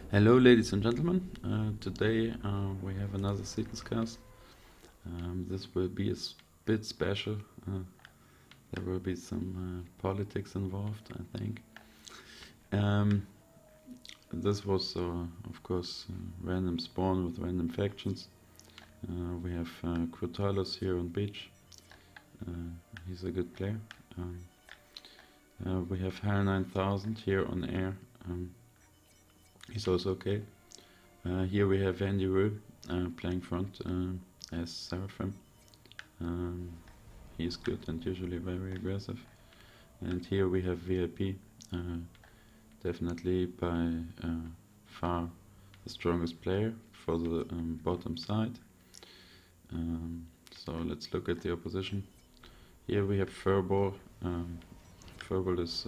Hello, ladies and gentlemen. Today we have another Setons cast. This will be a bit special. There will be some politics involved, I think. This was, of course, random spawn with random factions. We have Crotalus here on beach. He's a good player. We have Hal 9000 here on air. He's also okay. Here we have Andyroooo playing front as Seraphim. He's good and usually very aggressive. And here we have VIP, definitely by far the strongest player for the bottom side. So let's look at the opposition. Here we have Furball. Furball is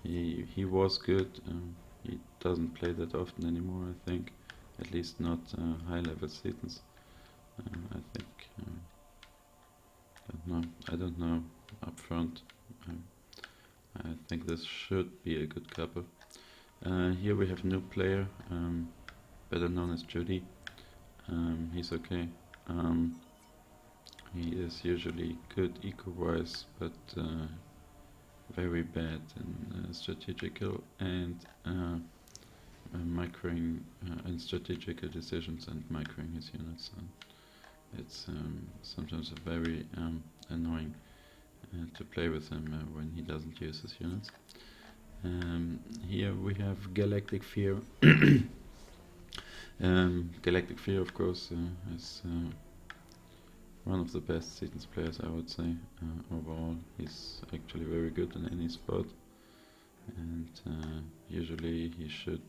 he was good. He doesn't play that often anymore, I think. At least not high-level Setons. I think. I don't know up front. I think this should be a good couple. Here we have new player, better known as Judy. He's okay. He is usually good eco-wise, but very bad in strategical and microing and strategical decisions and microing his units. It's sometimes very annoying to play with him when he doesn't use his units. Here we have Galactic Fear. Galactic Fear, of course, is one of the best Setons players, I would say. Overall, he's actually very good in any spot, and usually he should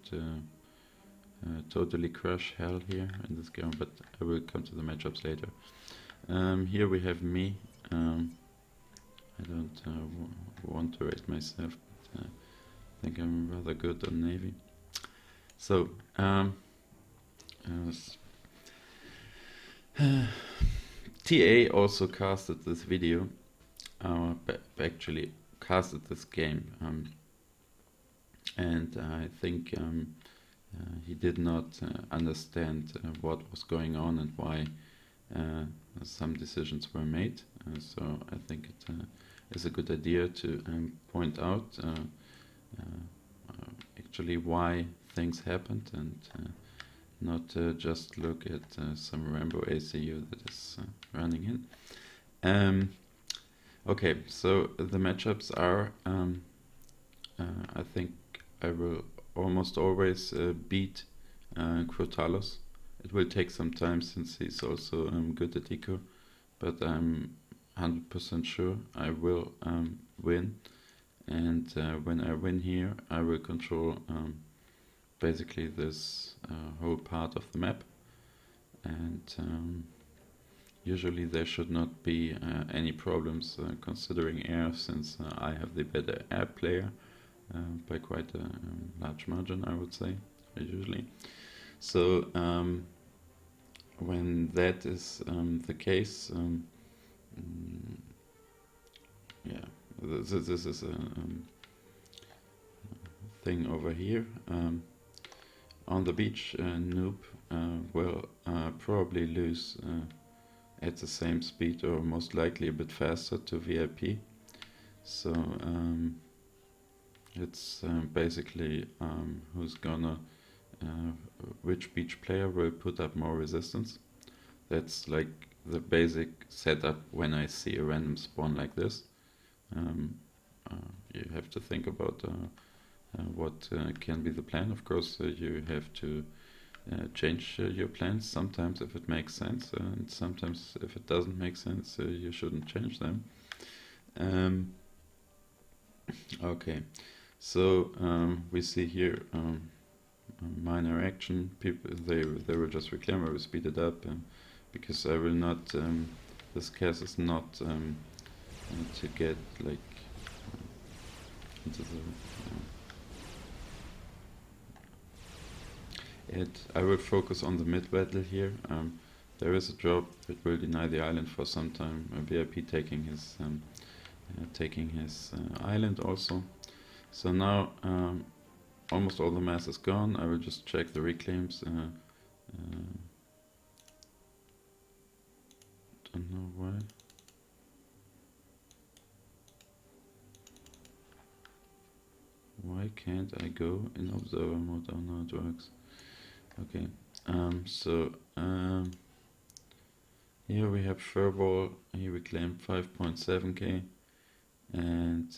totally crush Hell here in this game, but I will come to the matchups later. Here we have me. I don't want to rate myself, but I think I'm rather good on Navy. So, TA also casted this video, actually casted this game, and I think he did not understand what was going on and why some decisions were made. So I think it is a good idea to point out actually why things happened, and not just look at some Rambo ACU that is running in. Okay, so the matchups are, I think I will almost always beat Crotalus. It will take some time since he's also good at eco, but I'm 100% sure I will win. And when I win here, I will control basically this whole part of the map, and usually there should not be any problems considering air, since I have the better air player by quite a large margin, I would say, usually. So when that is the case, yeah, this is a thing over here. On the beach, Noob will probably lose at the same speed, or most likely a bit faster, to VIP. So it's basically who's gonna, which beach player will put up more resistance. That's like the basic setup when I see a random spawn like this. You have to think about what can be the plan. Of course, you have to change your plans sometimes if it makes sense, and sometimes if it doesn't make sense, you shouldn't change them. Okay, so we see here minor action. People they will just reclaim. I will speed it up because I will not. This cast is not to get like into the. I will focus on the mid battle here. There is a drop. It will deny the island for some time. VIP taking his island also. So now almost all the mass is gone. I will just check the reclaims. Don't know why. Why can't I go in observer mode? Oh no, it works. Okay. Here we have furball. He reclaimed 5.7k, and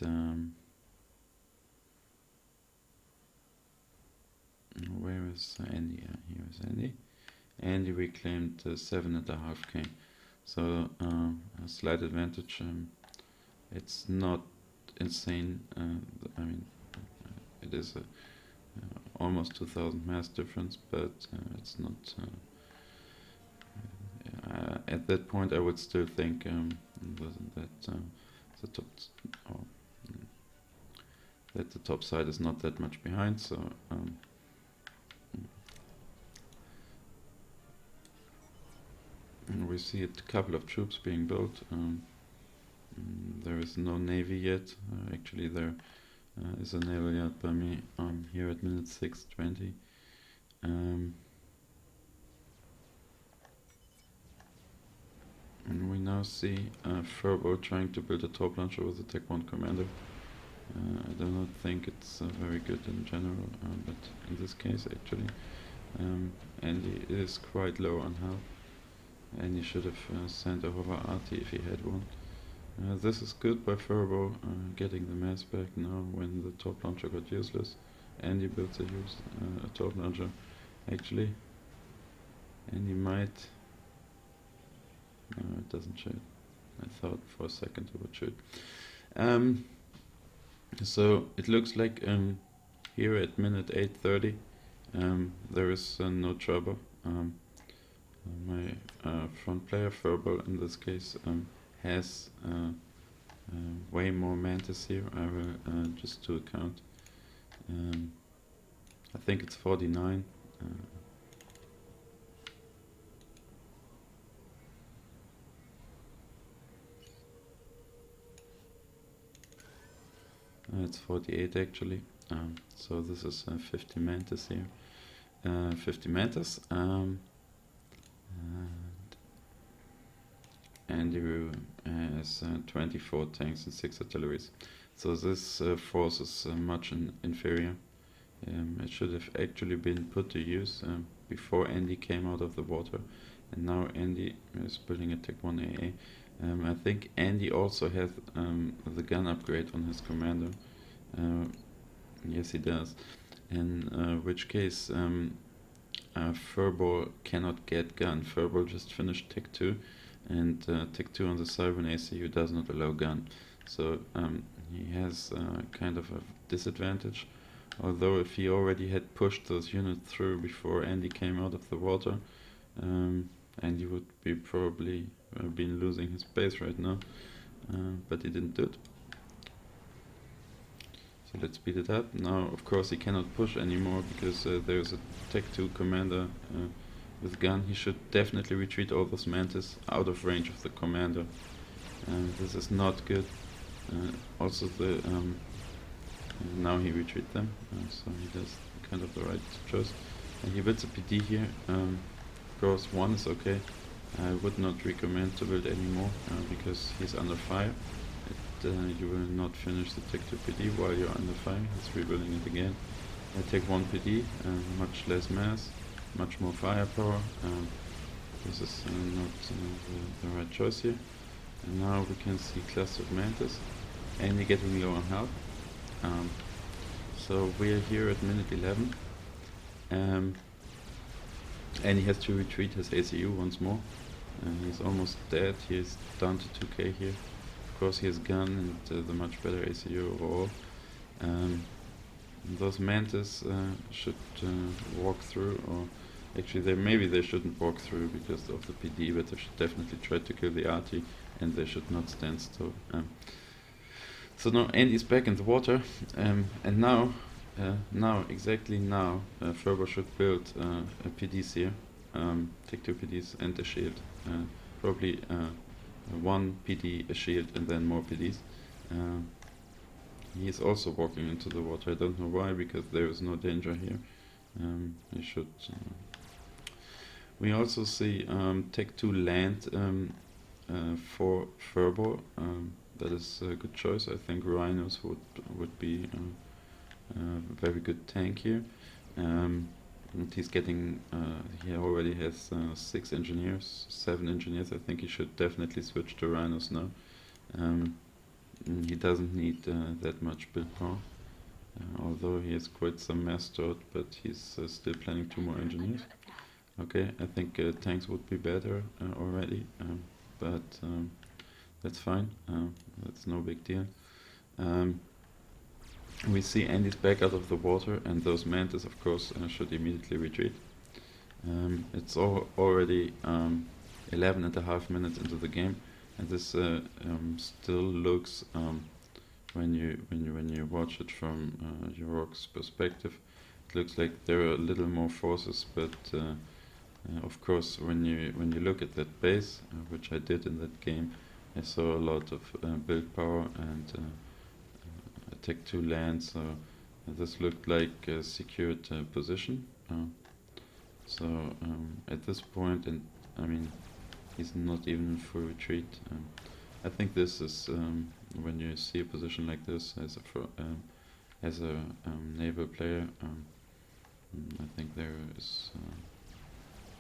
where is Andy? Here is Andy. Andy reclaimed 7.5k. So a slight advantage. It's not insane. I mean, it is almost 2,000 mass difference, but it's not. At that point, I would still think that the top side is not that much behind. So and we see a couple of troops being built. There is no navy yet. Actually, there is a naval yard by me here at minute 6:20. And we now see Furbo trying to build a top launcher with a Tech 1 commander. I do not think it's very good in general, but in this case actually, Andy is quite low on health, and he should have sent over RT if he had one. This is good by Furbo, getting the mass back now when the top launcher got useless. Andy builds a top launcher actually, and he might. No, it doesn't shoot. I thought for a second it would shoot. So it looks like here at minute 8:30 there is no trouble. My front player, Furball in this case, has way more mantis here. I will just do a count. I think it's 49. It's 48 actually. So this is 50 mantis here. 50 mantis. Andyroooo has 24 tanks and 6 artilleries. So this force is much inferior. It should have actually been put to use before Andy came out of the water, and now Andy is building a Tech 1 AA. I think Andy also has the gun upgrade on his commander. Yes, he does. In which case Furball cannot get gun. Furball just finished Tech 2, and Tech 2 on the Cyber ACU does not allow gun. So he has kind of a disadvantage. Although if he already had pushed those units through before Andy came out of the water, Andy would be probably been losing his base right now, but he didn't do it. So let's speed it up. Now of course he cannot push anymore because there's a Tech 2 commander with gun. He should definitely retreat all those mantis out of range of the commander. This is not good. Also the now he retreat them, so he does kind of the right choice. And he builds a PD here. Of course 1 is okay. I would not recommend to build anymore because he's under fire. You will not finish the Tech 2 PD while you're under fire. He's rebuilding it again. I take 1 PD, much less mass, much more firepower. This is not the right choice here. And now we can see clustered mantis, and you're getting low on health. So we're here at minute 11, and he has to retreat his ACU once more. He's almost dead. He's down to 2k here. Of course he has gun and the much better ACU overall. Those mantis should walk through, or actually maybe they shouldn't walk through because of the PD, but they should definitely try to kill the RT, and they should not stand still. So now Andy's back in the water, and now, exactly now, Furbo should build PDs here, Tech 2 PDs and a shield. Probably 1 PD, a shield, and then more PDs. He is also walking into the water. I don't know why, because there is no danger here. He should. We also see Tech 2 land for Furball. That is a good choice. I think Rhinos would be a very good tank here. And he's getting. He already has 6 engineers, 7 engineers. I think he should definitely switch to Rhinos now. He doesn't need that much build power, although he has quite some mass stored, but he's still planning 2 more engineers. Okay, I think tanks would be better already, but that's fine. That's no big deal. We see Andy's back out of the water, and those mantis, of course, should immediately retreat. It's already 11.5 minutes into the game, and this still looks, when you watch it from York's perspective, it looks like there are a little more forces, but of course, when you look at that base, which I did in that game, I saw a lot of build power and Tech 2 land, so this looked like a secured position. So at this point, and I mean, he's not even in full retreat. I think this is when you see a position like this as a naval player. I think there is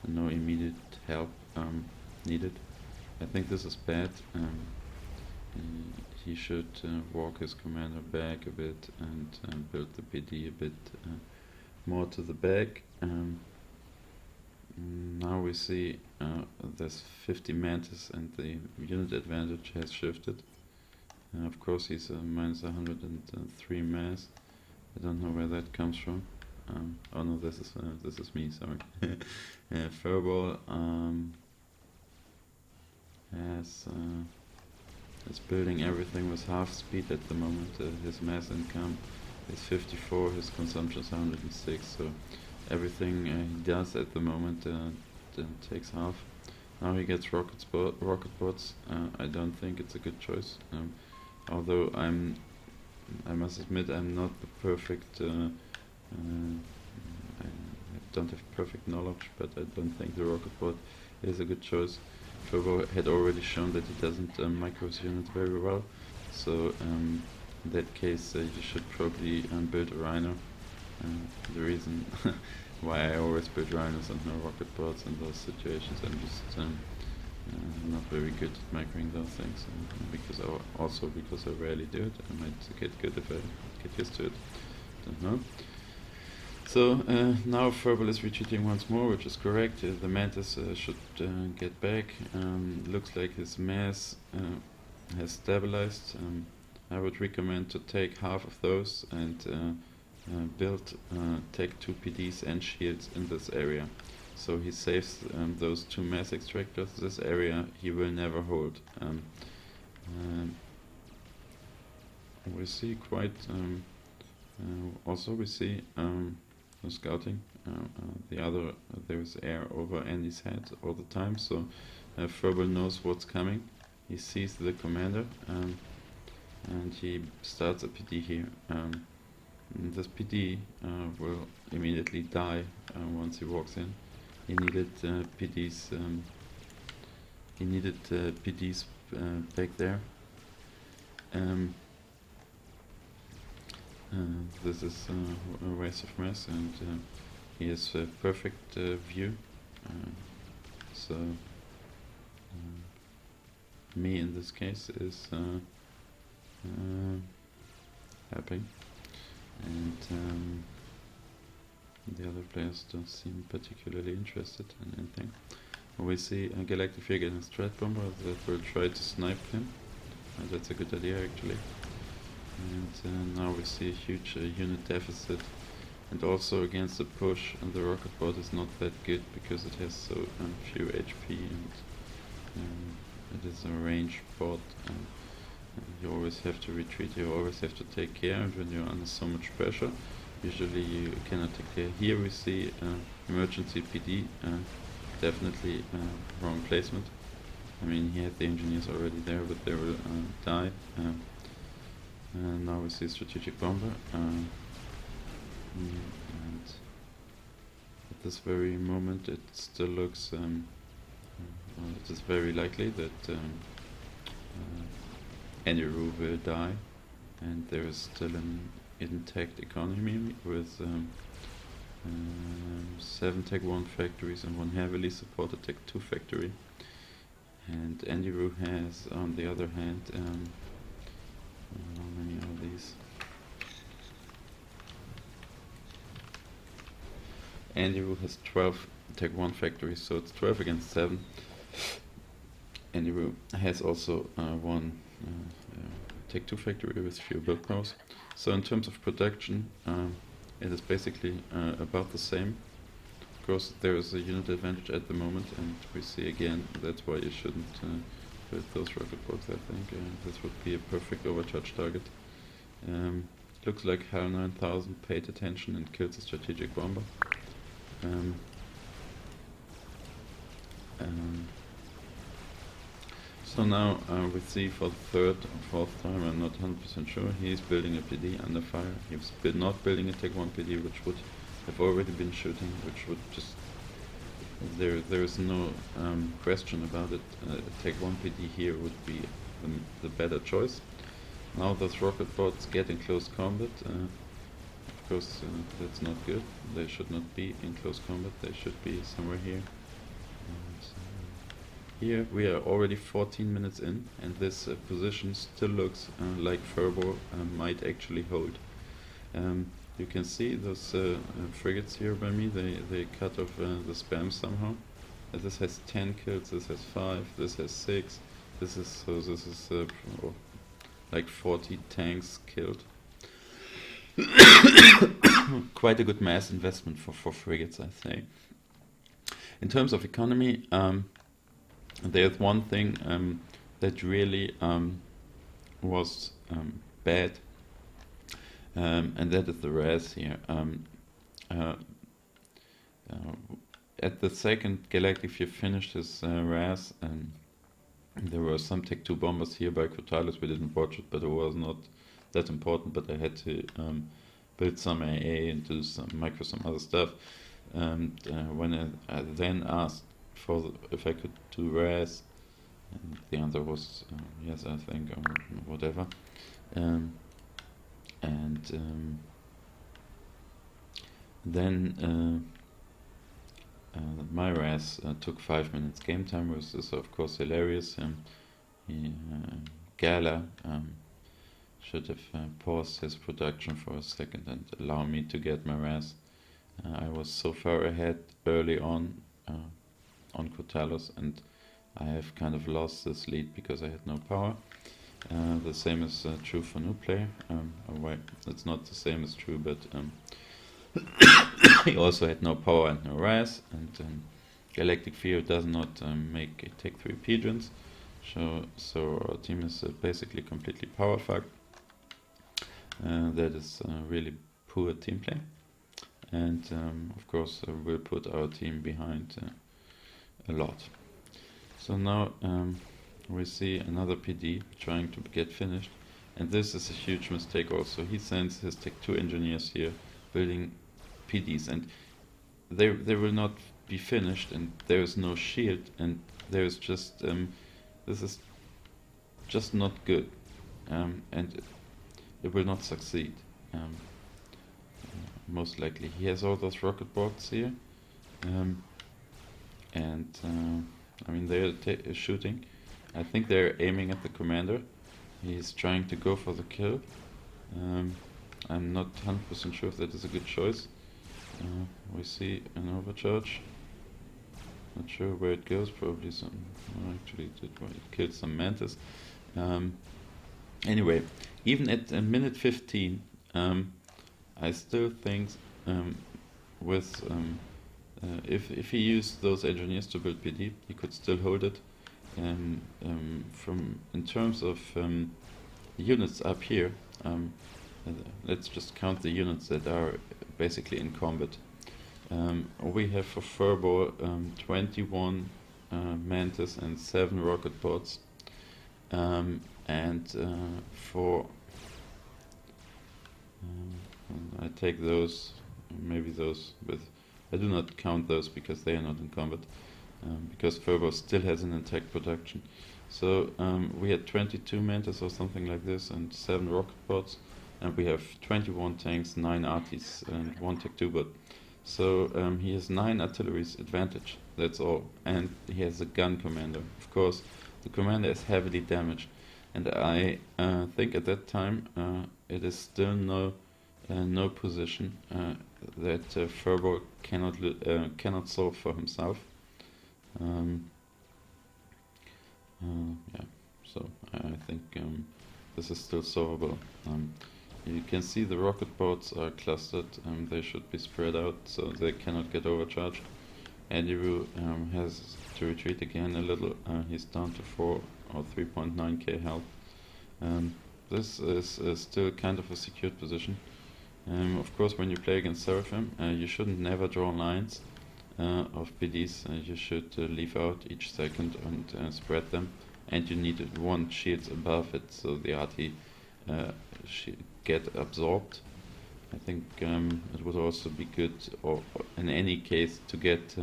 no immediate help needed. I think this is bad. He should walk his commander back a bit and build the PD a bit more to the back. Now we see there's 50 mantis and the unit advantage has shifted. Of course he's minus 103 mass. I don't know where that comes from. Oh no, this is me, sorry. Furball is building everything with half speed at the moment. His mass income is 54, his consumption is 106, so everything he does at the moment takes half. Now he gets rocket bots. I don't think it's a good choice. Although I must admit I'm not the perfect. I don't have perfect knowledge, but I don't think the rocket bot is a good choice. Turbo had already shown that he doesn't micro his units very well, so in that case you should probably build a Rhino. The reason why I always build Rhinos and no rocket bots in those situations, I'm just not very good at microing those things, because I rarely do it. I might get good if I get used to it. Don't know. So now Furball is retreating once more, which is correct. The mantis should get back. Looks like his mass has stabilized. I would recommend to take half of those and build Tech 2 PDs and shields in this area. So he saves those 2 mass extractors. This area he will never hold. We see quite... also we see no scouting. There is air over Andy's head all the time, so Furball knows what's coming. He sees the commander and he starts a PD here. This PD will immediately die once he walks in. He needed PDs. Back there. This is a waste of mass, and he has a perfect view. So me in this case is happy, and the other players don't seem particularly interested in anything. We see a Galactic Figure getting a Strat Bomber that will try to snipe him. That's a good idea actually. And now we see a huge unit deficit, and also against the push, and the rocket bot is not that good because it has so few HP, and it is a range bot. You always have to retreat, you always have to take care, and when you're under so much pressure, usually you cannot take care. Here we see emergency PD, definitely wrong placement. I mean, he had the engineers already there, but they will die. And now we see strategic bomber. And at this very moment, it still looks. It is very likely that Andyroooo will die, and there is still an intact economy with 7 Tech 1 factories and 1 heavily supported Tech 2 factory. And Andyroooo has, on the other hand, how many are these? Andyroooo has 12 Tech 1 factories, so it's 12 against 7. Andyroooo has also 1 Tech 2 factory with few build powers. So in terms of production, it is basically about the same. Of course, there is a unit advantage at the moment, and we see again that's why you shouldn't build those rocket boats. I think this would be a perfect overcharge target. Looks like HAL 9000 paid attention and killed the strategic bomber. So now we see for the 3rd or 4th time, I'm not 100% sure, he's building a PD under fire. He's not building a Tech 1 PD, which would have already been shooting, which would just... There is no question about it. A Tech 1 PD here would be the better choice. Now those rocket bots get in close combat. Of course, that's not good. They should not be in close combat. They should be somewhere here. Here we are already 14 minutes in, and this position still looks like Furball might actually hold. You can see those frigates here by me. They cut off the spam somehow. This has 10 kills. This has 5. This has 6. This is like 40 tanks killed. Quite a good mass investment for frigates, I say. In terms of economy, there's one thing that really was bad, and that is the RAS here. At the second Galactic Fear finished his RAS, there were some Tech 2 bombers here by Quotalis. We didn't watch it, but it was not that important. But I had to build some AA and do some other stuff. And when I then asked if I could do RAS, and the answer was yes, I think, or whatever. Then my RAS took 5 minutes game time, which is of course hilarious. Gala should have paused his production for a second and allow me to get my RAS. I was so far ahead early on Quotalis, and I have kind of lost this lead because I had no power. The same is true for new player. Well, it's not the same as true, but he also had no power and no RAS, and Galactic Fear does not make Tech 3 pigeons, so our team is basically completely power fucked. That is really poor team play, and of course we'll put our team behind a lot. So now we see another PD trying to get finished, and this is a huge mistake also. He sends his Tech 2 engineers here building PDs, and they will not be finished, and there is no shield, and there is just this is just not good, and it will not succeed. Most likely he has all those rocket bots here, and I mean they're shooting. I think they're aiming at the commander. He's trying to go for the kill. I'm not 100% sure if that is a good choice. We see an overcharge. Not sure where it goes. Probably some. Actually, it killed some mantis. Anyway, even at minute 15, I still think with if he used those engineers to build PD, he could still hold it. From in terms of units up here, let's just count the units that are basically in combat. We have for Furball 21 Mantis and 7 rocket bots, and for take those, maybe those with. I do not count those because they are not in combat, because Furbo still has an intact production. So we had 22 Mantis or something like this, and 7 rocket pods, and we have 21 tanks, 9 arties, and 1 Tech 2 bot. So he has 9 artillery's advantage, that's all. And he has a gun commander. Of course, the commander is heavily damaged. And I think at that time it is still no position that Furbo cannot solve for himself. Yeah, so I think this is still solvable. You can see the rocket boats are clustered. They should be spread out so they cannot get overcharged. Andyroooo has to retreat again a little. He's down to 4 or 3.9k health. This is still kind of a secured position. Of course, when you play against Seraphim, you shouldn't never draw lines of PDs. You should leave out each second and spread them. And you need 1 shield above it so the RT get absorbed. I think it would also be good, or in any case, to get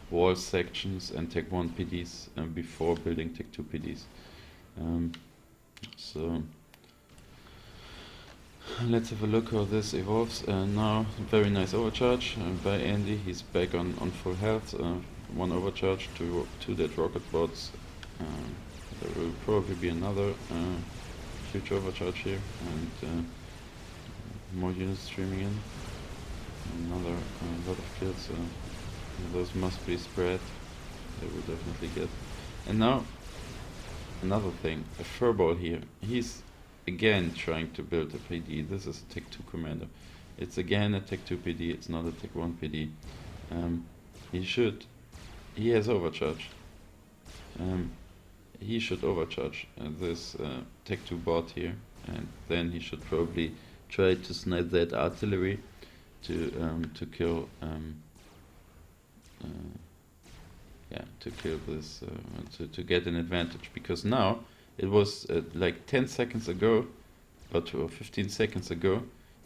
wall sections and Tech 1 PDs before building Tech 2 PDs. So let's have a look how this evolves. Now, very nice overcharge by Andy. He's back on full health. 1 overcharge, 2 dead rocket bots. There will probably be another huge overcharge here, and more units streaming in. Another lot of kills. Those must be spread. They will definitely get. And now, another thing, a furball here. He's again trying to build a PD. This is a Tech 2 commander. It's again a Tech 2 PD, it's not a Tech 1 PD. He has overcharge. He should overcharge this Tech 2 bot here, and then he should probably try to snipe that artillery to kill this to get an advantage, because now it was like 10 seconds ago or 15 seconds ago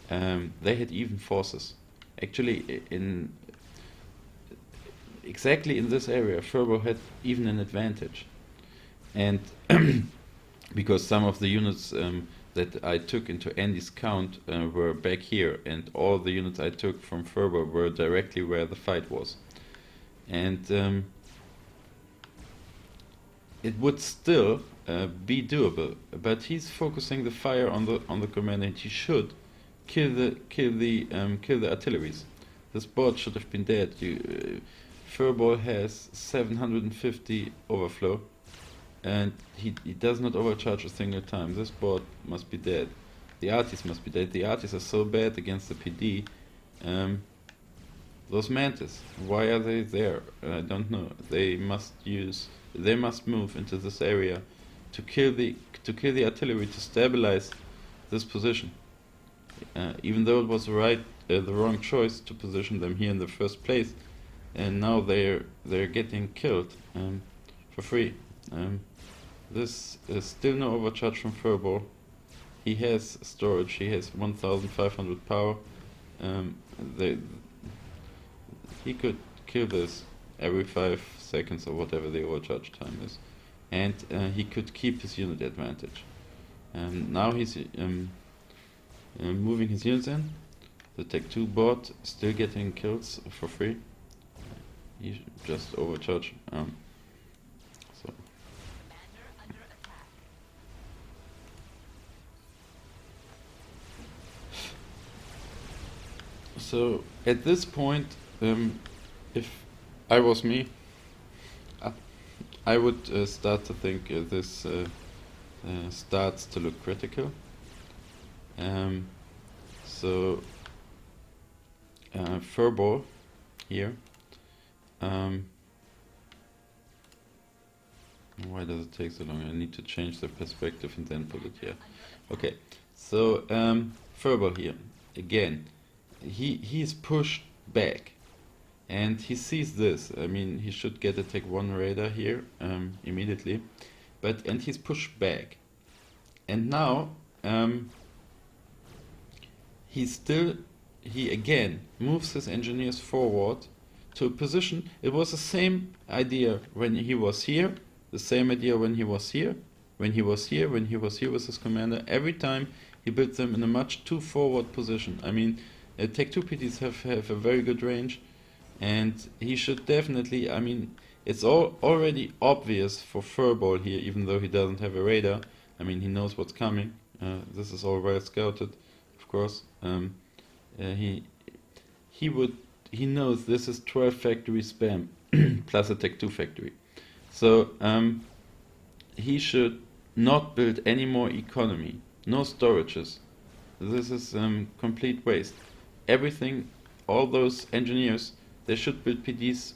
they had even forces. Actually, exactly in this area Furbo had even an advantage, and because some of the units that I took into Andy's count were back here, and all the units I took from Furbo were directly where the fight was. And it would still be doable, but he's focusing the fire on the commander, and he should kill the artilleries. This board should have been dead. Furball has 750 overflow, and he does not overcharge a single time. This board must be dead. The arties must be dead. The arties are so bad against the PD. Those mantis, why are they there? I don't know. They must move into this area to kill the artillery, to stabilize this position. Even though it was the wrong choice to position them here in the first place, and now they're getting killed for free. This is still no overcharge from Furball. He has storage. He has 1,500 power. He could kill this every 5 seconds or whatever the overcharge time is, and he could keep his unit advantage. Now he's moving his units in. The Tech 2 bot still getting kills for free. He just overcharge. So at this point, if I was me, I would start to think this starts to look critical. So Furball here. Why does it take so long? I need to change the perspective and then put it here. Okay, so Furball here again. He is pushed back, and he sees this. I mean, he should get a Tech 1 radar here immediately, and he's pushed back, and now he's still he again moves his engineers forward to a position. It was the same idea when he was here, the same idea when he was here, when he was here, when he was here with his commander. Every time he built them in a much too forward position. I mean, Tech 2 PDs have a very good range, and he should definitely, I mean, it's already obvious for Furball here, even though he doesn't have a radar. I mean, he knows what's coming. This is all well scouted, of course. He knows this is 12 factory spam plus a Tech 2 factory. So he should not build any more economy, no storages. This is complete waste. Everything, all those engineers, they should build PDs,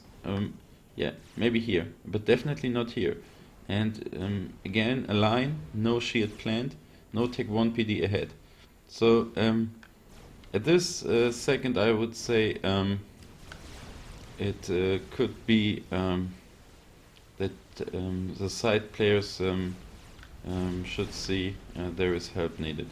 yeah, maybe here, but definitely not here. And again, a line, no shield planned, no Tech 1 PD ahead. So at this second, I would say it could be that the side players should see there is help needed.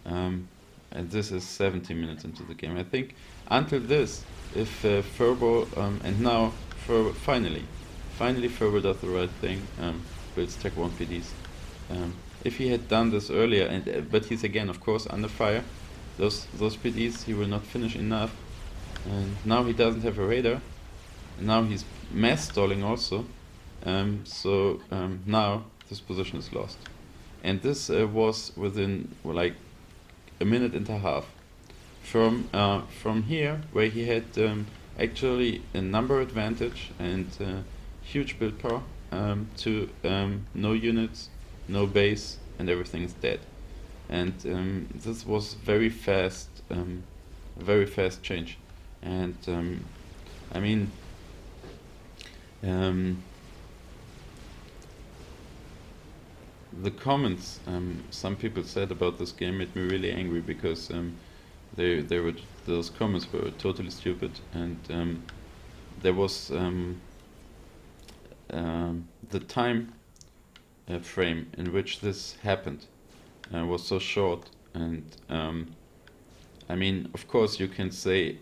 And this is 70 minutes into the game. I think until this, if Furball, and now finally Furball does the right thing, builds Tech 1 PDs. If he had done this earlier, and but he's again, of course, under fire. Those PDs he will not finish enough, and now he doesn't have a radar. And now he's mass stalling also. So now this position is lost, and this was within like a minute and a half from here, where he had actually a number advantage and huge build power, to no units, no base, and everything is dead. And this was very fast change. And I mean, the comments some people said about this game made me really angry, because those comments were totally stupid, and there was the time frame in which this happened was so short. And I mean, of course you can say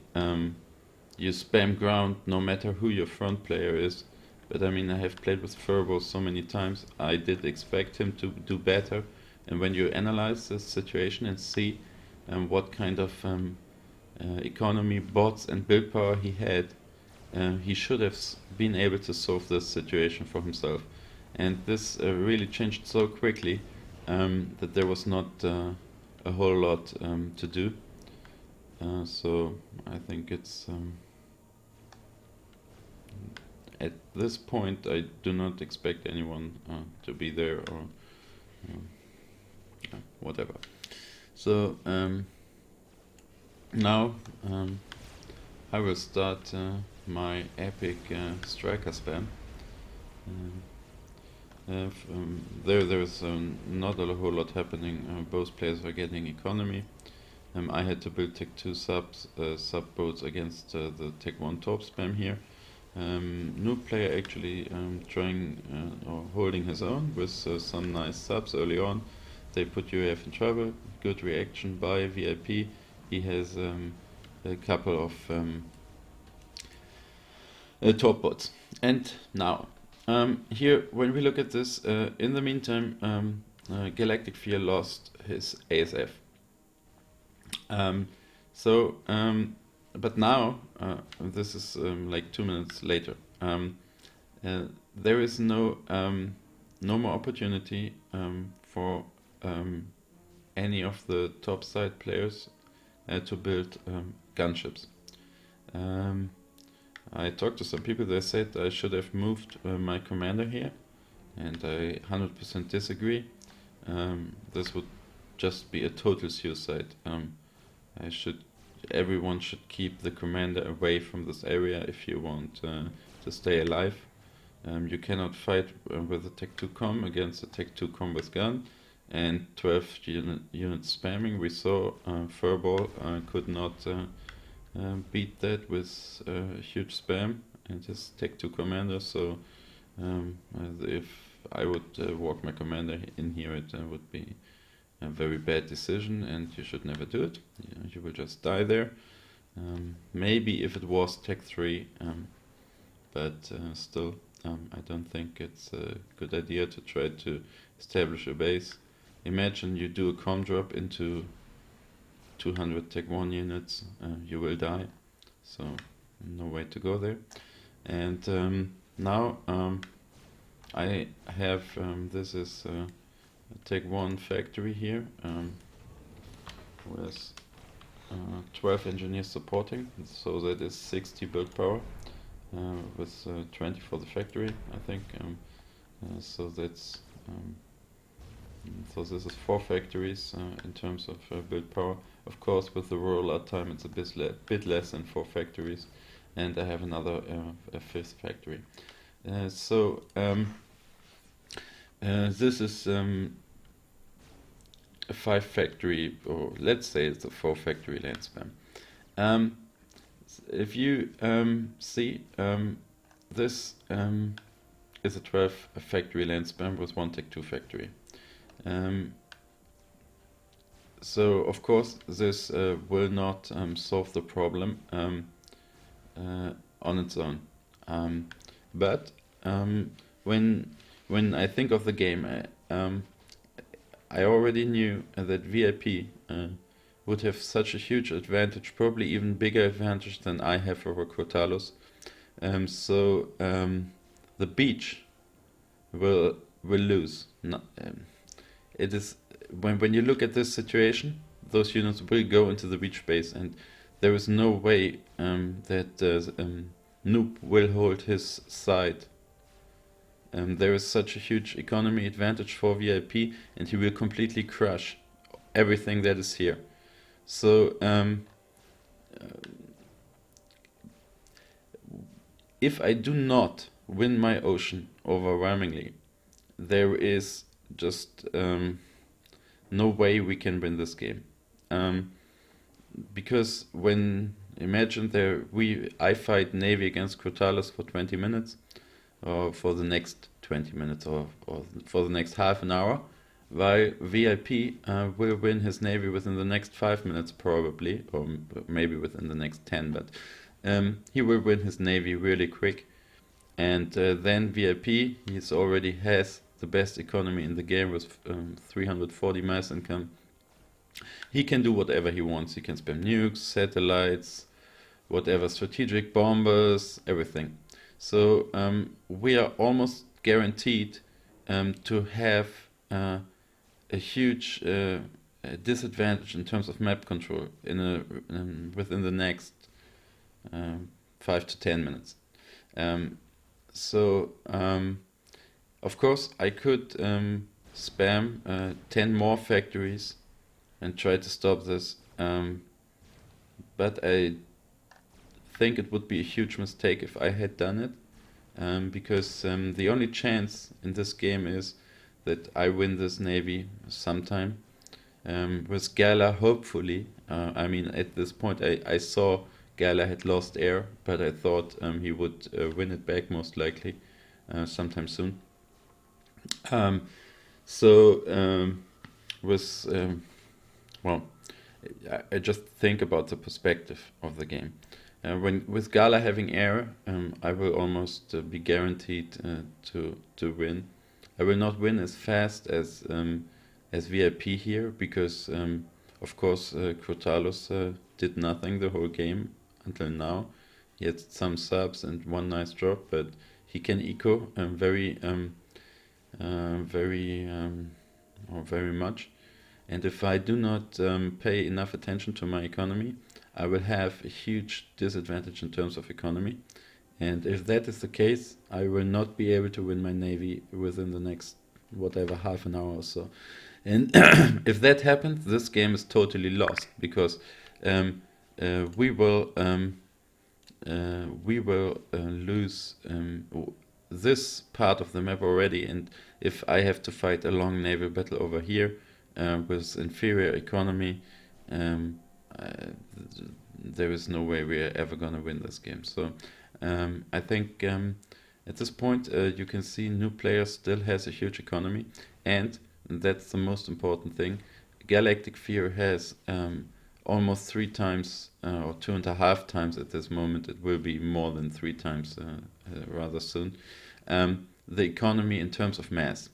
you spam ground no matter who your front player is, but I mean, I have played with Furball so many times, I did expect him to do better. And when you analyze the situation and see what kind of economy, bots, and build power he had, he should have been able to solve this situation for himself. And this really changed so quickly that there was not a whole lot to do. So I think it's at this point I do not expect anyone to be there, or whatever. So now I will start my epic striker spam. There's not a whole lot happening. Both players are getting economy. I had to build Tech 2 sub boats against the Tech 1 top spam here. New player actually trying or holding his own with some nice subs early on. They put UAF in trouble. Good reaction by VIP. He has a couple of top bots. And now here, when we look at this, in the meantime, Galactic Fear lost his ASF. But now, this is like 2 minutes later. There is no more opportunity for any of the top side players to build gunships. I talked to some people. They said I should have moved my commander here, and I 100% disagree. This would just be a total suicide. Everyone should keep the commander away from this area if you want to stay alive. You cannot fight with a Tech 2 com against a Tech 2 com with gun and 12 units spamming. We saw Furball could not beat that with huge spam and his Tech 2 commander. So if I would walk my commander in here, it would be a very bad decision, and you should never do it. You will just die there. Maybe if it was Tech 3, but still, I don't think it's a good idea to try to establish a base. Imagine you do a com drop into 200 Tech 1 units, you will die, so no way to go there. And now I have, this is a Tech 1 factory here, with 12 engineers supporting, so that is 60 build power, with 20 for the factory, I think. So that's so this is 4 factories in terms of build power. Of course, with the rollout time, it's a bit less than 4 factories, and I have another a 5th factory. So this is a 5 factory, or let's say it's a 4 factory land spam. If you see, this is a 12 factory land spam with 1 Tech 2 factory. So of course this will not solve the problem on its own. But when I think of the game, I already knew that VIP would have such a huge advantage, probably even bigger advantage than I have over Crotalus. So the beach will lose. It is when you look at this situation, those units will go into the beach base, and there is no way that Noob will hold his side. There is such a huge economy advantage for VIP, and he will completely crush everything that is here. So if I do not win my ocean overwhelmingly, there is just no way we can win this game. Because when imagine I fight Navy against Crotalus for 20 minutes, or for the next 20 minutes, or for the next half an hour, while VIP will win his Navy within the next 5 minutes probably, or maybe within the next 10, but he will win his Navy really quick. And then VIP, he already has the best economy in the game with 340 mass income. He can do whatever he wants. He can spam nukes, satellites, whatever, strategic bombers, everything. So we are almost guaranteed to have a huge disadvantage in terms of map control within the next 5 to 10 minutes. So of course I could spam 10 more factories and try to stop this, but I think it would be a huge mistake if I had done it, because the only chance in this game is that I win this Navy sometime. With Gala, hopefully. I mean, at this point I saw Gala had lost air, but I thought he would win it back most likely sometime soon. Well, I just think about the perspective of the game. With Gala having air, I will almost be guaranteed to win. I will not win as fast as VIP here, because of course Crotalus did nothing the whole game until now. He had some subs and 1 nice drop, but he can eco very much. And if I do not pay enough attention to my economy, I will have a huge disadvantage in terms of economy. And if that is the case, I will not be able to win my Navy within the next, whatever, half an hour or so. And if that happens, this game is totally lost, because we will lose this part of the map already. And if I have to fight a long naval battle over here with inferior economy, there is no way we are ever gonna win this game. So I think at this point you can see new player still has a huge economy, and that's the most important thing. Galactic Fear has almost 3 times or 2.5 times at this moment. It will be more than 3 times rather soon. The economy in terms of mass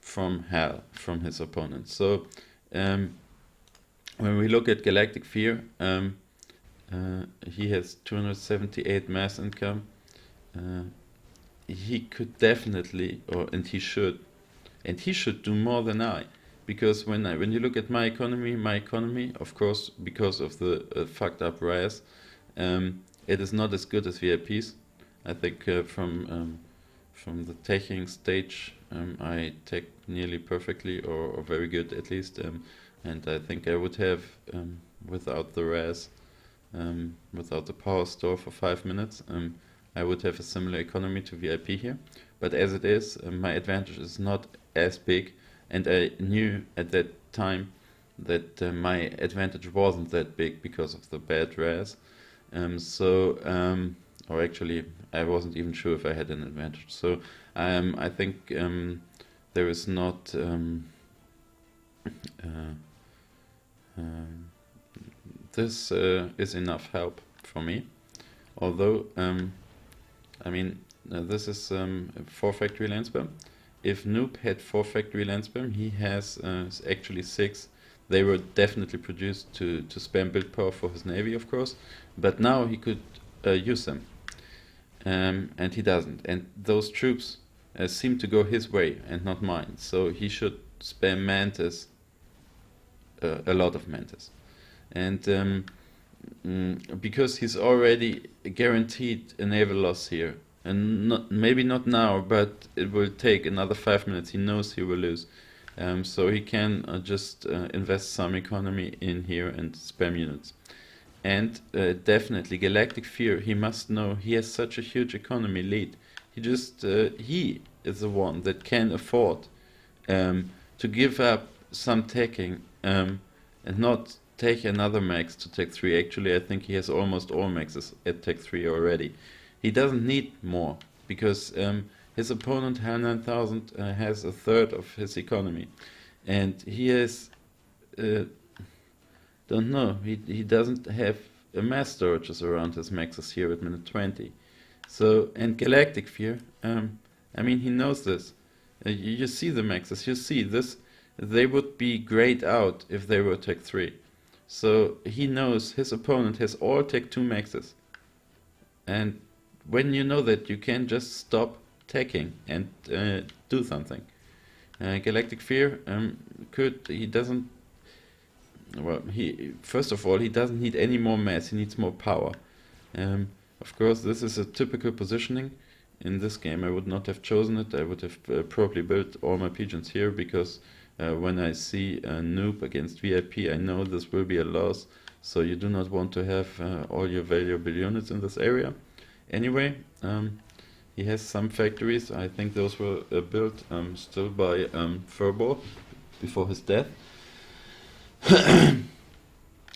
from hell, from his opponent. So when we look at Galactic Fear, he has 278 mass income. He could definitely, and he should do more than I, because when you look at my economy, of course, because of the fucked up rise, it is not as good as VIP's. I think from the teching stage, I tech nearly perfectly, or very good at least, and I think I would have, without the res, without the power store for 5 minutes, I would have a similar economy to VIP here. But as it is, my advantage is not as big, and I knew at that time that my advantage wasn't that big because of the bad res. Or actually, I wasn't even sure if I had an advantage. So I think there is not this is enough help for me. Although I mean, this is 4 factory land spam. If Noob had 4 factory land spam, he has actually 6. They were definitely produced to spam build power for his navy, of course, but now he could use them, and he doesn't. And those troops seem to go his way and not mine, so he should spam mantis, a lot of mantis. And because he's already guaranteed a naval loss here, and maybe not now, but it will take another 5 minutes. He knows he will lose, so he can just invest some economy in here and spam units. And definitely Galactic Fear, he must know he has such a huge economy lead. He is the one that can afford to give up some teching and not take another max to tech 3. Actually, I think he has almost all maxes at tech 3 already. He doesn't need more, because his opponent, HAL 9000, has a third of his economy. And he has, don't know, he doesn't have a mass storages around his maxes here at minute 20. So, and Galactic Fear, I mean, he knows this. You see the maxes, you see this, they would be grayed out if they were tech 3. So he knows his opponent has all tech 2 maxes. And when you know that, you can just stop teching and do something. Galactic Fear first of all, he doesn't need any more mass, he needs more power. Of course, this is a typical positioning. In this game I would not have chosen it. I would have probably built all my pigeons here, because when I see a noob against VIP, I know this will be a loss, so you do not want to have all your valuable units in this area. Anyway, he has some factories. I think those were built still by Furball before his death.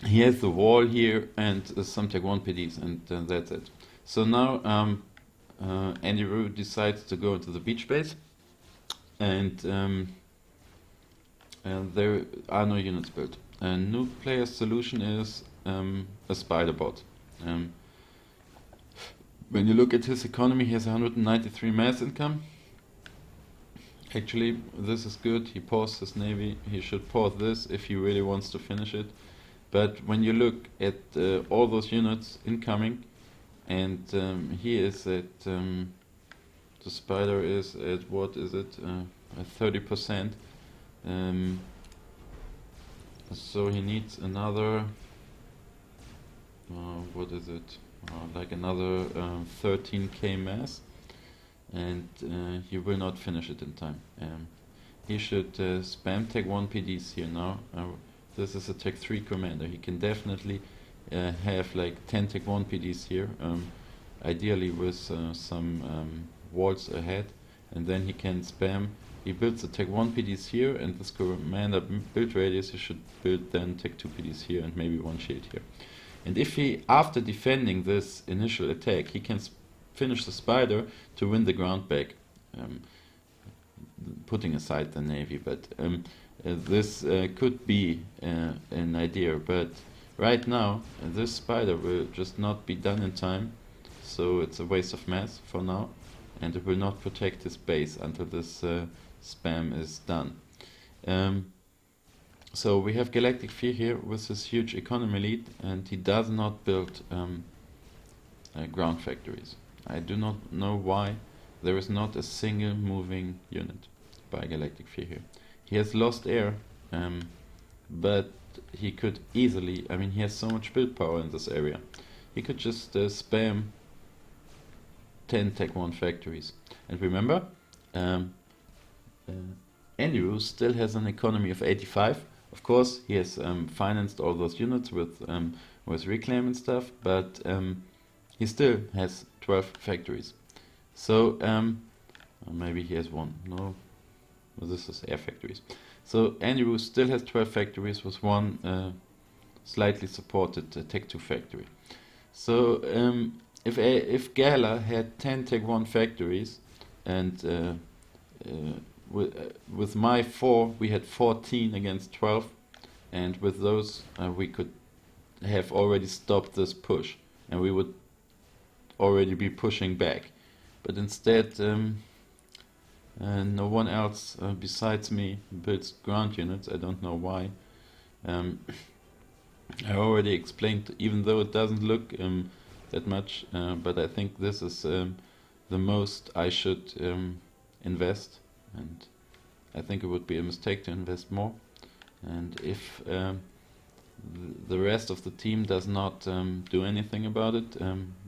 He has the wall here and some Tech 1 PDs, and that's it. So now Andyroooo decides to go into the beach base, and there are no units built. A new player's solution is a spider bot. When you look at his economy, he has 193 mass income. Actually, this is good. He paused his navy. He should pause this if he really wants to finish it. But when you look at all those units incoming, and he is at the spider is at, what is it, at 30%. So he needs another, what is it, like another 13k mass, and he will not finish it in time. He should spam Tech 1 PDs here now. This is a Tech 3 commander. He can definitely have like 10 Tech 1 PDs here, ideally with some walls ahead, and then he can spam. He builds the Tech 1 PDs here, and this commander build radius, he should build then Tech 2 PDs here and maybe one shield here. And if he, after defending this initial attack, he can finish the spider to win the ground back, putting aside the navy. But this could be an idea, but right now this spider will just not be done in time, so it's a waste of mass for now, and it will not protect his base until this spam is done. So we have Galactic Fear here with his huge economy lead, and he does not build ground factories. I do not know why there is not a single moving unit by Galactic Fear here. He has lost air, but he could easily, I mean, he has so much build power in this area. He could just spam 10 Tech 1 factories. And remember, Andyroooo still has an economy of 85. Of course, he has financed all those units with Reclaim and stuff, but he still has 12 factories. So, maybe he has one. No, this is air factories. So Andyroooo still has 12 factories with one slightly supported Tech 2 factory. So if Gala had 10 Tech 1 factories, and with my 4 we had 14 against 12, and with those we could have already stopped this push, and we would already be pushing back. But instead no one else besides me builds ground units. I don't know why. I already explained, even though it doesn't look that much, but I think this is the most I should invest, and I think it would be a mistake to invest more. And if the rest of the team does not do anything about it,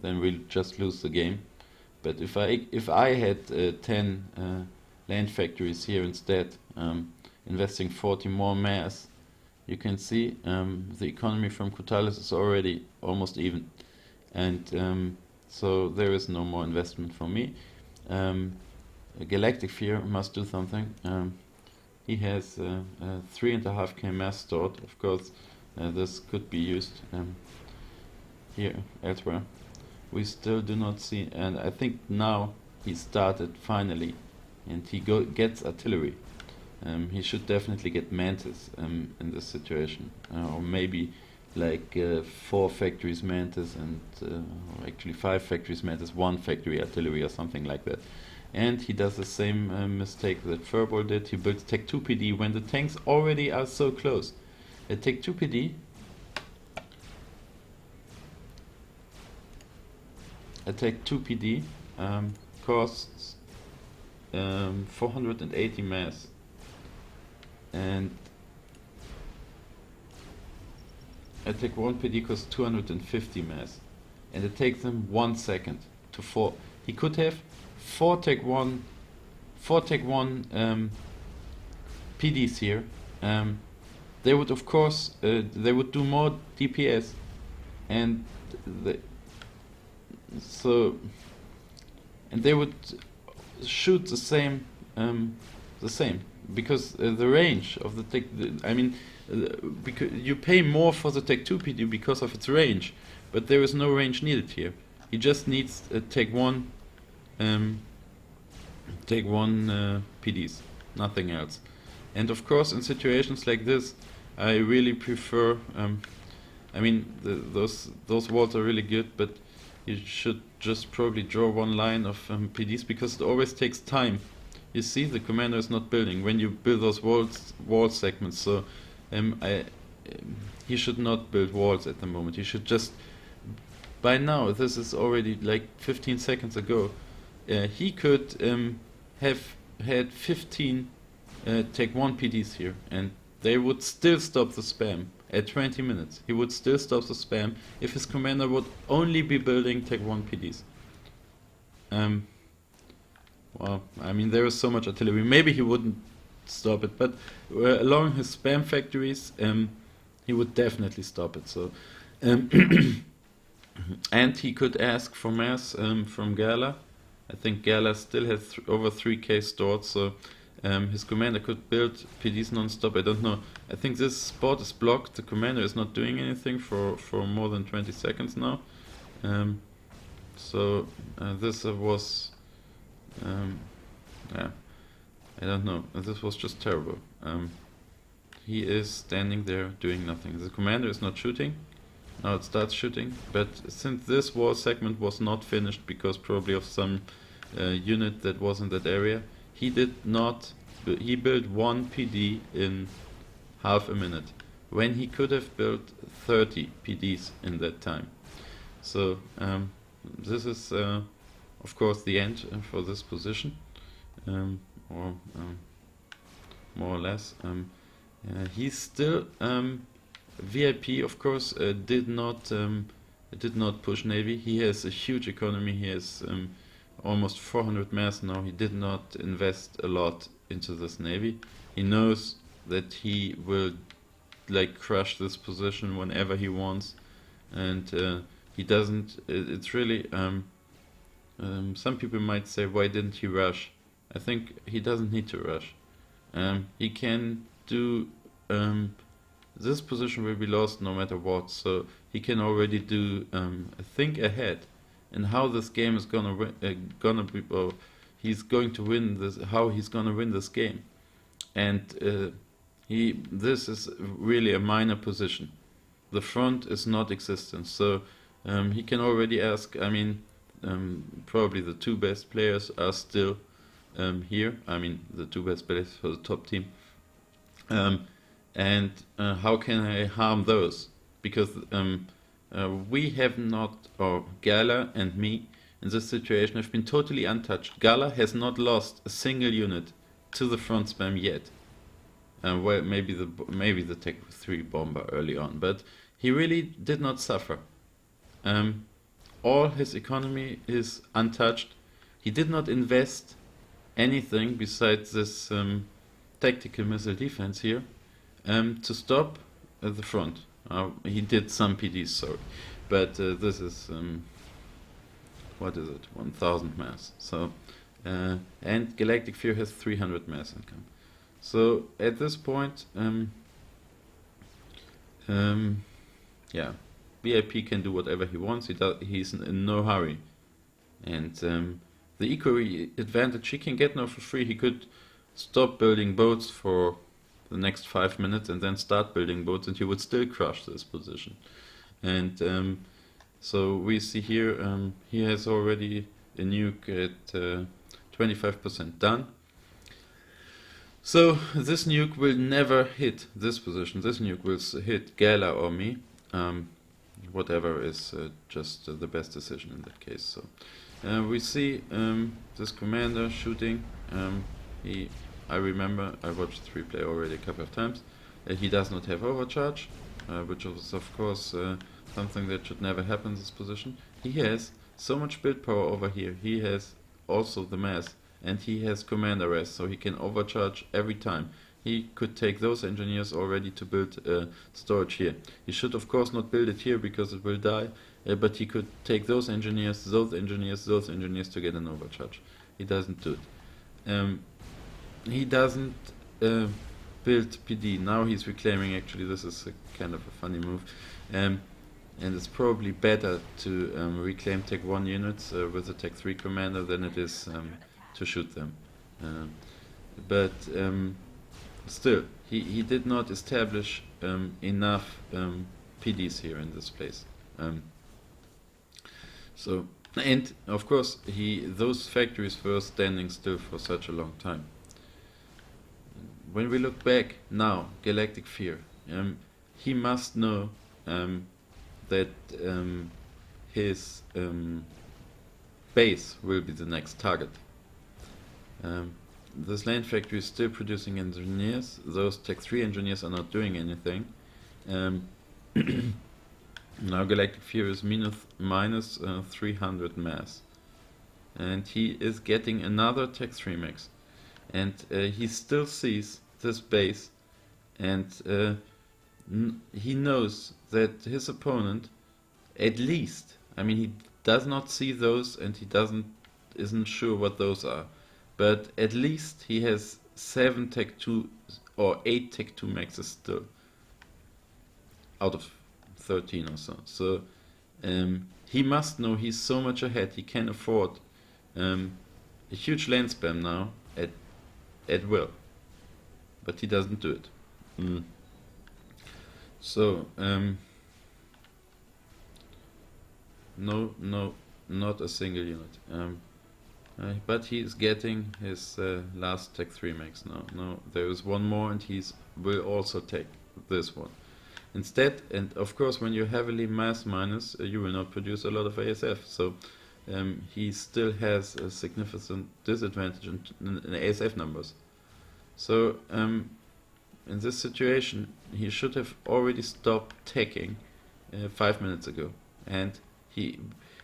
then we'll just lose the game. But if I had 10 land factories here instead, investing 40 more mass, you can see the economy from Kutalis is already almost even, and so there is no more investment for me. Galactic Fear must do something. He has 3.5k mass stored. Of course, this could be used here elsewhere. We still do not see, and I think now he started finally, and he gets artillery. He should definitely get Mantis in this situation, or maybe like 4 factories Mantis, and or actually 5 factories Mantis, 1 factory artillery, or something like that. And he does the same mistake that Furball did. He builds Tech 2 PD when the tanks already are so close. A Tech 2 PD costs 480 mass, and a Tech 1 PD costs 250 mass, and it takes him 1 second to 4. He could have 4 Tech 1 PDs here. They would, of course, they would do more DPS, and they would shoot the same, because the range of the Tech, because you pay more for the Tech 2 PD because of its range, but there is no range needed here. He just needs Tech 1 PDs, nothing else. And of course, in situations like this, I really prefer. Those walls are really good, but you should just probably draw one line of PDs, because it always takes time. You see, the commander is not building when you build those wall segments. So he should not build walls at the moment. He should just, by now, this is already like 15 seconds ago, he could have had 15 Tech 1 PDs here, and they would still stop the spam at 20 minutes. He would still stop the spam if his commander would only be building Tech 1 PDs. Well, I mean, there is so much artillery. Maybe he wouldn't stop it, but along his spam factories, he would definitely stop it. So, and he could ask for mass from Gala. I think Gala still has over 3k stored, so his commander could build PDs non-stop. I don't know. I think this spot is blocked. The commander is not doing anything for more than 20 seconds now. So this was, yeah, I don't know. This was just terrible. he is standing there doing nothing. The commander is not shooting. Now it starts shooting, but since this war segment was not finished because probably of some unit that was in that area, he did not. He built 1 PD in half a minute, when he could have built 30 PDs in that time. So this is, of course, the end for this position, or more or less. He's still VIP, of course, did not push Navy. He has a huge economy. He has almost 400 mass now. He did not invest a lot into this Navy. He knows that he will like crush this position whenever he wants, and he doesn't. It's really some people might say, why didn't he rush? I think he doesn't need to rush. He can do. This position will be lost no matter what, so he can already do think ahead and how this game is gonna be. He's going to win this. How he's gonna win this game, and this is really a minor position. The front is not existent, so he can already ask. I mean, probably the 2 best players are still here. I mean, the 2 best players for the top team. And how can I harm those? Because we have not, or Gala and me, in this situation have been totally untouched. Gala has not lost a single unit to the front spam yet. Well, maybe the Tech 3 bomber early on, but he really did not suffer. All his economy is untouched. He did not invest anything besides this tactical missile defense here to stop the front. He did some PDs, sorry, but this is what is it? 1,000 mass. So and Galactic Fear has 300 mass income. So at this point, yeah, VIP can do whatever he wants. He's in no hurry, and the eco advantage he can get now for free. He could stop building boats for the next 5 minutes and then start building boats, and he would still crush this position. And so we see here he has already a nuke at 25% done. So this nuke will never hit this position. This nuke will hit Gala or me. Whatever is just the best decision in that case. So we see this commander shooting. I remember I watched the replay already a couple of times. He does not have overcharge, which is of course something that should never happen in this position. He has so much build power over here. He has also the mass, and he has commander rest, so he can overcharge every time. He could take those engineers already to build storage here. He should of course not build it here because it will die, but he could take those engineers, those engineers, those engineers to get an overcharge. He doesn't do it. He doesn't build PD. Now he's reclaiming. Actually, this is a kind of a funny move. And it's probably better to reclaim Tech 1 units with a Tech 3 commander than it is to shoot them. But still, he did not establish enough PDs here in this place. So, and of course, those factories were standing still for such a long time. When we look back now, Galactic Fear, he must know that his base will be the next target. This land factory is still producing engineers. Those Tech 3 engineers are not doing anything. Now Galactic Fear is minus 300 mass. And he is getting another Tech 3 max. And he still sees this base, and he knows that his opponent, at least, I mean, he does not see those, and he isn't sure what those are, but at least he has 7 Tech 2 or 8 Tech 2 maxes still, out of 13 or so. So he must know he's so much ahead. He can afford a huge land spam now at will, but he doesn't do it. So no, not a single unit. But he's getting his last Tech 3 max now. No, there is one more, and he's will also take this one instead. And of course, when you heavily mass minus, you will not produce a lot of ASF. So he still has a significant disadvantage in ASF numbers. So in this situation, he should have already stopped taking 5 minutes ago. And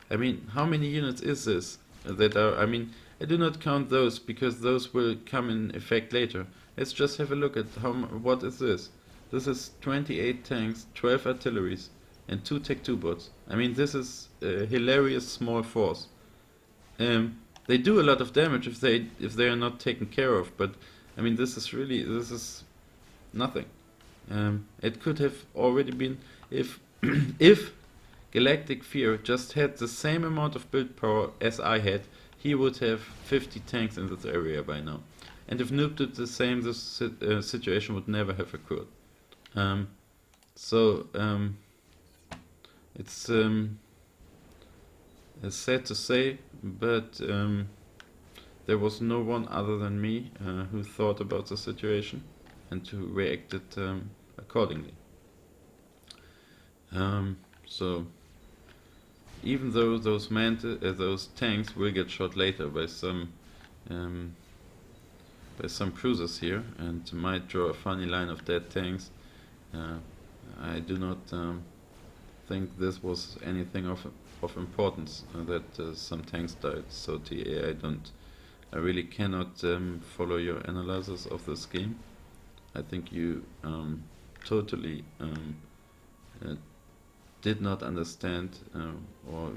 I mean, how many units is this that are? I mean, I do not count those because those will come in effect later. Let's just have a look at what is this. This is 28 tanks, 12 artilleries, and 2 Tech 2 bots. I mean, this is a hilarious small force. They do a lot of damage if they are not taken care of, but I mean, this is nothing. It could have already been if if Galactic Fear just had the same amount of build power as I had, he would have 50 tanks in this area by now. And if Noob did the same, this situation would never have occurred. It's sad to say, but there was no one other than me who thought about the situation and who reacted accordingly. So even though those tanks will get shot later by some cruisers here and might draw a funny line of dead tanks, I do not think this was anything of importance that some tanks died. So TA, I really cannot follow your analysis of this game. I think you totally did not understand, or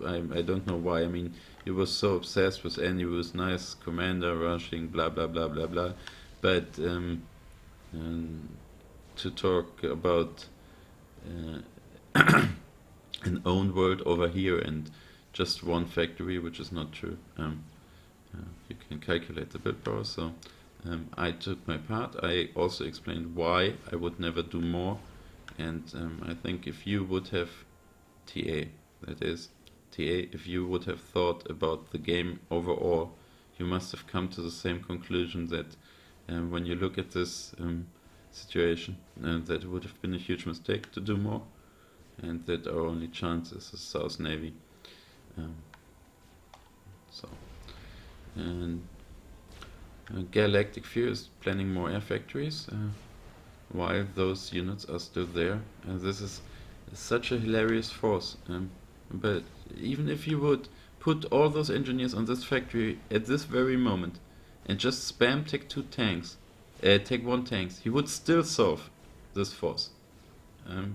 I don't know why. I mean, you were so obsessed with Andyroooo's nice commander rushing, blah blah blah blah blah, but to talk about an own world over here and just one factory, which is not true. You can calculate the build power. So I took my part. I also explained why I would never do more. And I think if you would have if you would have thought about the game overall, you must have come to the same conclusion that when you look at this situation, that it would have been a huge mistake to do more, and that our only chance is the South Navy. And Galactic Fear is planning more air factories while those units are still there. And this is such a hilarious force. But even if you would put all those engineers on this factory at this very moment and just spam Tech 2 tanks, Tech 1 tanks, you would still solve this force.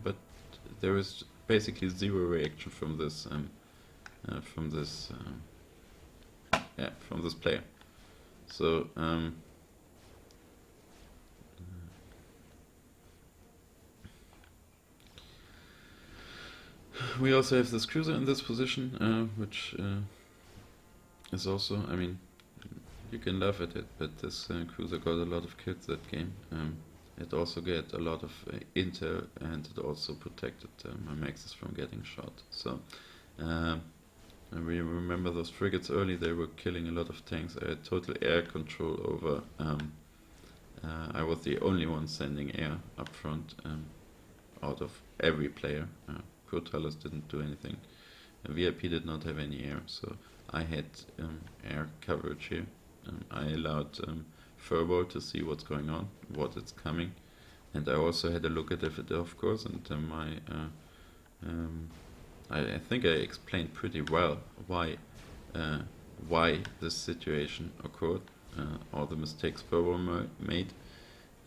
But there is basically zero reaction from this player. So we also have this cruiser in this position, which is also, I mean, you can laugh at it, but this cruiser got a lot of kills that game. It also got a lot of intel, and it also protected my maxes from getting shot. So we remember those frigates early, they were killing a lot of tanks. I had total air control over, I was the only one sending air up front out of every player. Pro-Talus didn't do anything. VIP did not have any air, so I had air coverage here. I allowed Furball to see what's going on, what is coming, and I also had a look at it, of course, and I think I explained pretty well why this situation occurred, all the mistakes Furball made,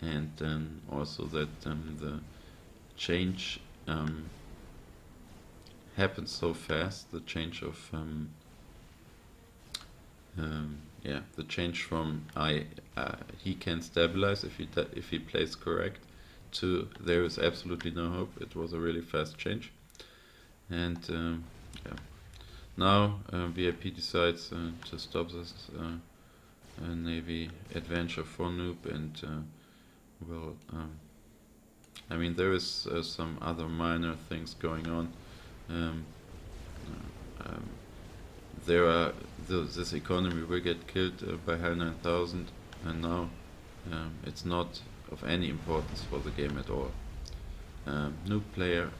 and also that the change happened so fast. The change of the change from he can stabilize if he plays correct to there is absolutely no hope. It was a really fast change, and now VIP decides to stop this Navy adventure for Noob and will I mean, there is some other minor things going on. Um, um, there are this economy will get killed by HAL 9000, and now it's not of any importance for the game at all. New player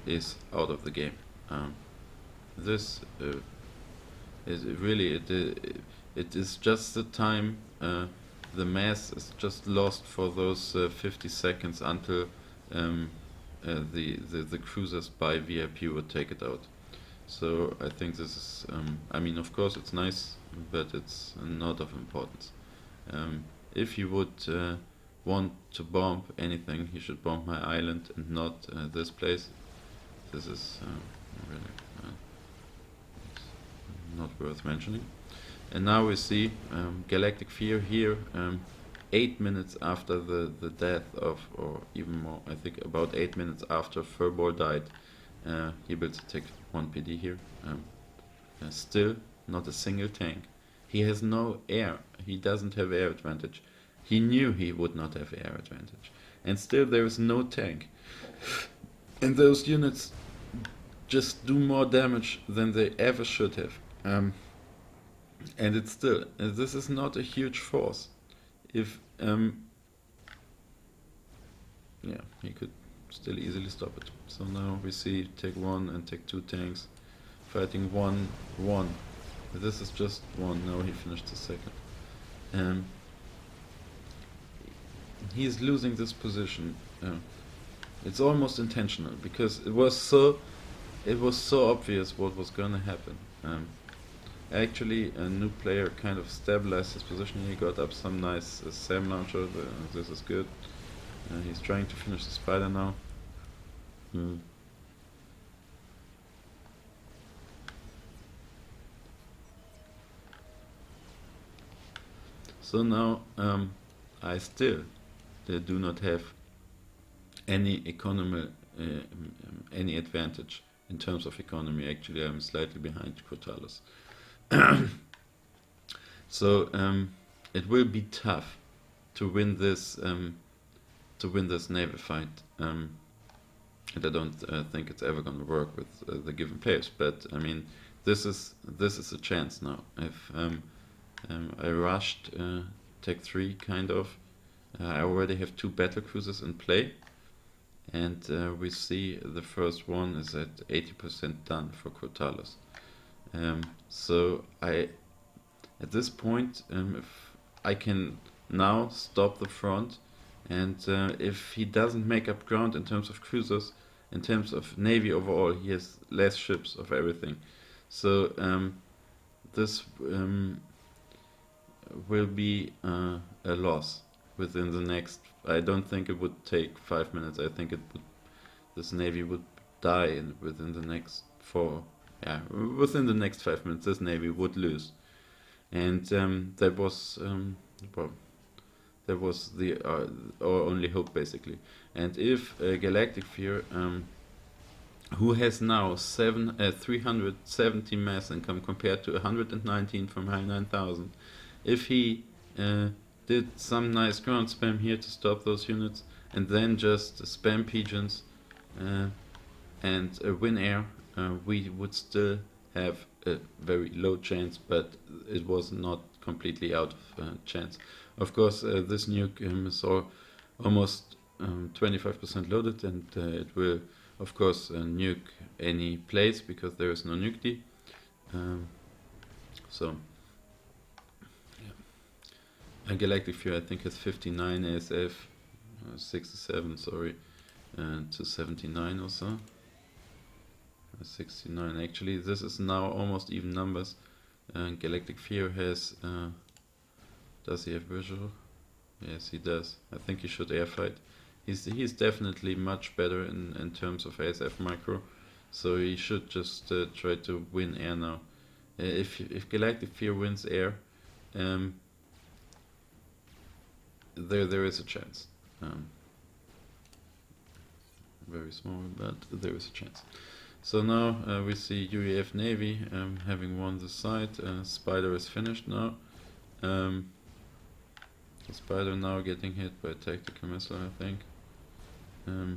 is out of the game. This is really it is just the time the mass is just lost for those 50 seconds until the cruisers by VIP would take it out. So I think this is I mean, of course it's nice, but it's not of importance. If you would want to bomb anything, you should bomb my island and not this place. This is really not worth mentioning. And now we see Galactic Fear here, 8 minutes after the death of, or even more, I think about 8 minutes after Furball died. He builds a Tech 1 PD here. Still not a single tank. He has no air. He doesn't have air advantage. He knew he would not have air advantage. And still there is no tank. And those units just do more damage than they ever should have. And it's still, this is not a huge force. If, yeah, he could still easily stop it. So now we see Tech 1 and Tech 2 tanks fighting 1-1. This is just 1, now he finished the second. He's losing this position. It's almost intentional, because it was so obvious what was gonna happen. Actually, a new player kind of stabilized his position. He got up some nice SAM launcher. This is good. He's trying to finish the spider now. So now I still do not have any any advantage in terms of economy. Actually, I'm slightly behind Crotalus. So it will be tough to win this naval fight, and I don't think it's ever going to work with the given players. But I mean, this is a chance now. If I rushed Tech 3 kind of, I already have 2 battle cruisers in play, and we see the first one is at 80% done for Crotalus. So at this point, if I can now stop the front, and if he doesn't make up ground in terms of cruisers, in terms of navy overall, he has less ships of everything. So this will be a loss within the next. I don't think it would take 5 minutes. I think this navy would die within the next 4. Yeah, within the next 5 minutes, this navy would lose, and that was our only hope, basically. And if Galactic Fear, who has now 370 mass income compared to 119 from HAL 9000, if he did some nice ground spam here to stop those units, and then just spam pigeons and win air, we would still have a very low chance, but it was not completely out of chance. Of course, this nuke is almost 25% loaded, and it will, of course, nuke any place because there is no nuke D. So, yeah. Galactic Fear, I think, has 59 ASF, 67, sorry, to 79 or so. 69 actually. This is now almost even numbers. Galactic Fear has. Does he have visual? Yes, he does. I think he should air fight. He's definitely much better in terms of ASF micro, so he should just try to win air now. If Galactic Fear wins air, there is a chance. Very small, but there is a chance. So now we see UEF Navy having won the side. Spider is finished now. The spider now getting hit by tactical missile, I think. We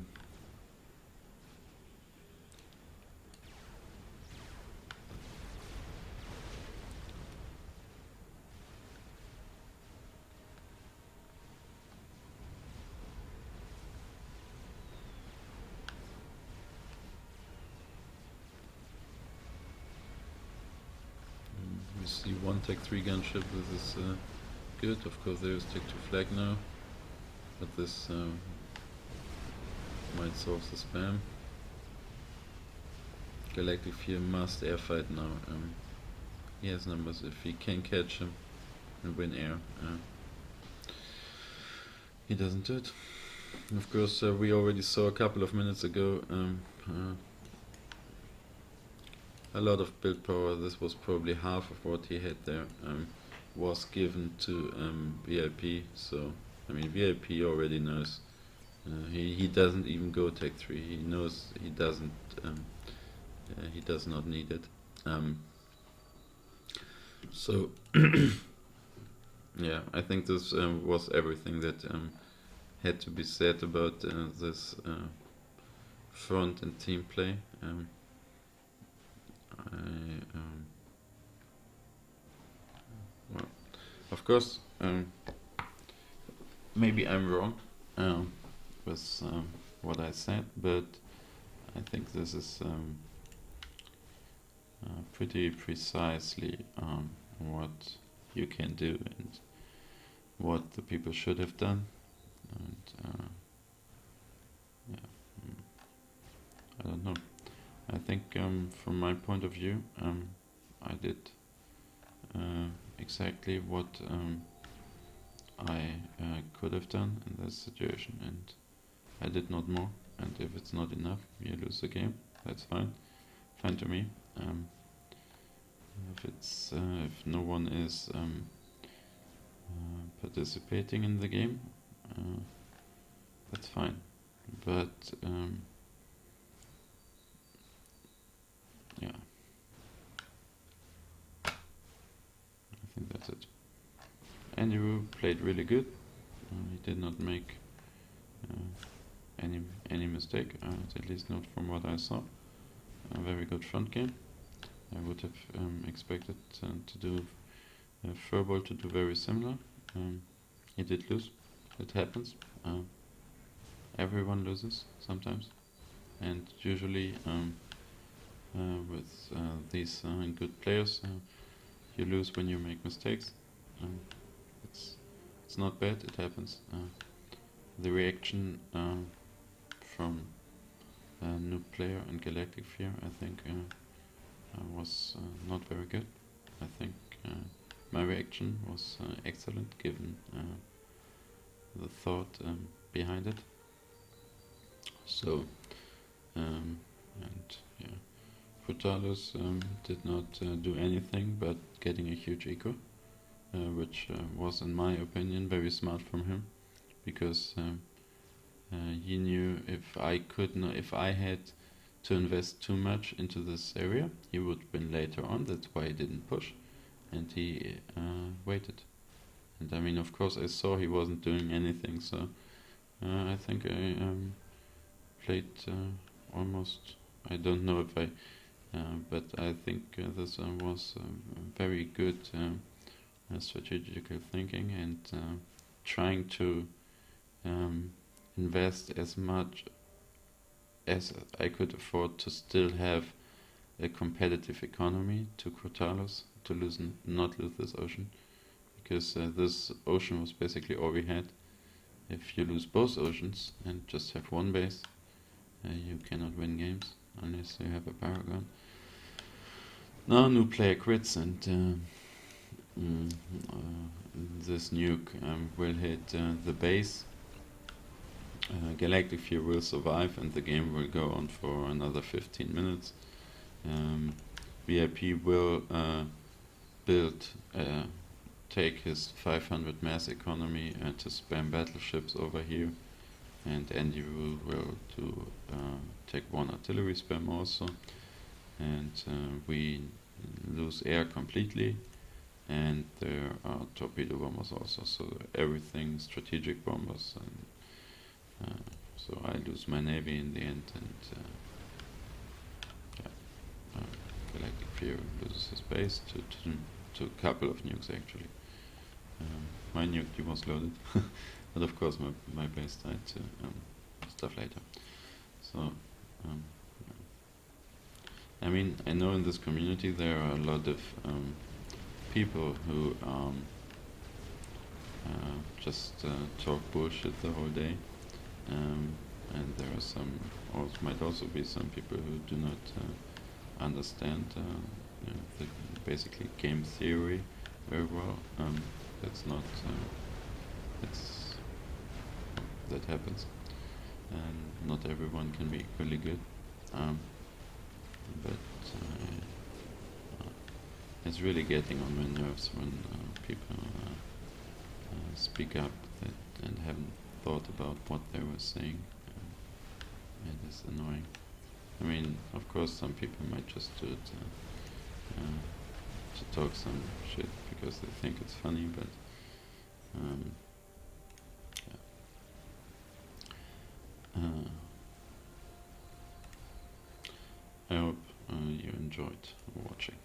see one Tech 3 gunship. This is good. Of course, there is Tech 2 flag now, but this might solve the spam. Galactic Fear must airfight now. He has numbers if he can catch him and win air. He doesn't do it. And of course, we already saw a couple of minutes ago a lot of build power. This was probably half of what he had there. Was given to VIP. So I mean, VIP already knows. He doesn't even go Tech 3. He knows he doesn't. He does not need it. So yeah, I think this was everything that had to be said about this front and team play. Well, of course, maybe I'm wrong with what I said, but I think this is pretty precisely what you can do and what the people should have done. And yeah, I don't know. I think from my point of view, I did exactly what I could have done in this situation, and I did not more. And if it's not enough, you lose the game. That's fine to me. If no one is participating in the game, that's fine. But yeah, I think that's it. Andyroooo played really good. He did not make any mistake, at least not from what I saw. A very good front game. I would have expected to do Furball to do very similar. He did lose. It happens. Everyone loses sometimes, and usually with these good players, you lose when you make mistakes. It's not bad. It happens. The reaction from Noob Player and Galactic Fear, I think, was not very good. I think my reaction was excellent, given the thought behind it. So, and yeah, Frutalos did not do anything but getting a huge eco, which was, in my opinion, very smart from him, because he knew if I had to invest too much into this area, he would win later on. That's why he didn't push, and he waited. And I mean, of course, I saw he wasn't doing anything, so I think I played almost. I don't know if I, but I think this was very good strategical thinking, and trying to invest as much as I could afford to still have a competitive economy to Crotalos, to not lose this ocean, because this ocean was basically all we had. If you lose both oceans and just have one base, you cannot win games unless you have a Paragon. Now new player quits, and this nuke will hit the base. Galactic Fear will survive, and the game will go on for another 15 minutes. VIP will take his 500 mass economy to spam battleships over here, and Andyroooo will take one artillery spam also, and we lose air completely. and there are torpedo bombers also. So everything strategic bombers, and so I lose my navy in the end, and Galactic Fear loses his base to a couple of nukes actually. My nuke was loaded, but of course my base died to stuff later. So I mean, I know in this community there are a lot of people who just talk bullshit the whole day, and there are some, or might also be some people who do not understand the basically game theory very well. That's not that happens, and not everyone can be equally good. But it's really getting on my nerves when people speak up and haven't thought about what they were saying. It is annoying. I mean, of course, some people might just do it to talk some shit because they think it's funny, but I hope you enjoyed watching.